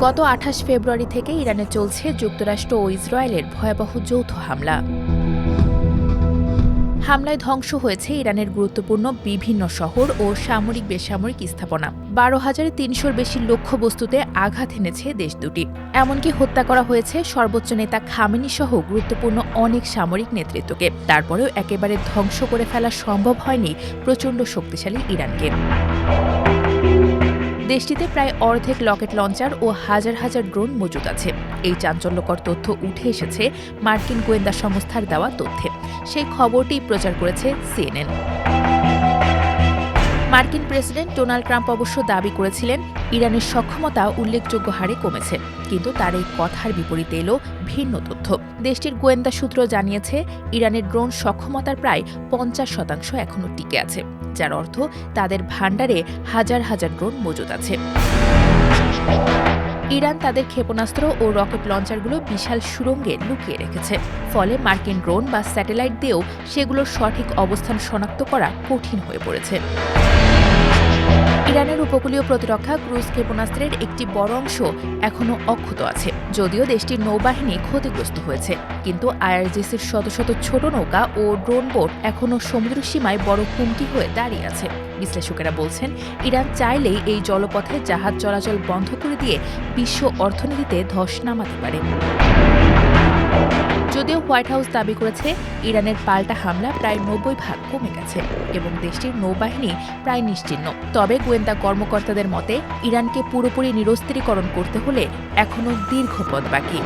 গত ২৮ ফেব্রুয়ারি থেকে ইরানে চলছে যুক্তরাষ্ট্র ও ইসরায়েলের ভয়াবহ যৌথ হামলায় ধ্বংস হয়েছে ইরানের গুরুত্বপূর্ণ বিভিন্ন শহর ও সামরিক বেসামরিক স্থাপনা। ১২,৩০০-র বেশি লক্ষ্যবস্তুতে আঘাত এনেছে দেশ দুটি। এমনকি হত্যা করা হয়েছে সর্বোচ্চ নেতা খামেনি সহ গুরুত্বপূর্ণ অনেক সামরিক নেতৃত্বকে। তারপরেও একেবারে ধ্বংস করে ফেলা সম্ভব হয়নি প্রচণ্ড শক্তিশালী ইরানকে। দেশটিতে প্রায় অর্ধেক রকেট লঞ্চার ও হাজার হাজার ড্রোন মজুদ আছে। এই চাঞ্চল্যকর তথ্য উঠে এসেছে মার্কিন গোয়েন্দা সংস্থার দেওয়া তথ্যে। সেই খবরটি প্রচার করেছে CNN। মার্কিন প্রেসিডেন্ট ডোনাল্ড ট্রাম্প অবশ্য দাবি করেছিলেন ইরানের সক্ষমতা উল্লেখযোগ্য হারে কমেছে, কিন্তু তার এই কথার বিপরীতে এলো ভিন্ন তথ্য। দেশটির গোয়েন্দা সূত্র জানিয়েছে ইরানের ড্রোন সক্ষমতার প্রায় ৫০% এখনও টিকে আছে, যার অর্থ তাদের ভাণ্ডারে হাজার হাজার ড্রোন মজুদ আছে। ইরান তাদের ক্ষেপণাস্ত্র ও রকেট লঞ্চারগুলো বিশাল সুড়ঙ্গে লুকিয়ে রেখেছে, ফলে মার্কিন ড্রোন বা স্যাটেলাইট দিয়েও সেগুলোর সঠিক অবস্থান শনাক্ত করা কঠিন হয়ে পড়েছে। ইরানের উপকূলীয় প্রতিরক্ষা ক্রুজ ক্ষেপণাস্ত্রের একটি বড় অংশ এখনও অক্ষত আছে। যদিও দেশটির নৌবাহিনী ক্ষতিগ্রস্ত হয়েছে, কিন্তু IRGCর শত শত ছোট নৌকা ও ড্রোন বোট এখনও সমুদ্র সীমায় বড় হুমকি হয়ে দাঁড়িয়ে আছে। বিশ্লেষকেরা বলছেন, ইরান চাইলেই এই জলপথে জাহাজ চলাচল বন্ধ করে দিয়ে বিশ্ব অর্থনীতিতে ধস নামাতে পারে। যদিও হোয়াইট হাউস দাবি করেছে ইরানের পাল্টা হামলা প্রায় ৯০% কমে গেছে এবং দেশটির নৌবাহিনী প্রায় নিশ্চিহ্ন। তবে গোয়েন্দা কর্মকর্তাদের মতে ইরানকে পুরোপুরি নিরস্ত্রীকরণ করতে হলে এখনও দীর্ঘ পথ বাকি।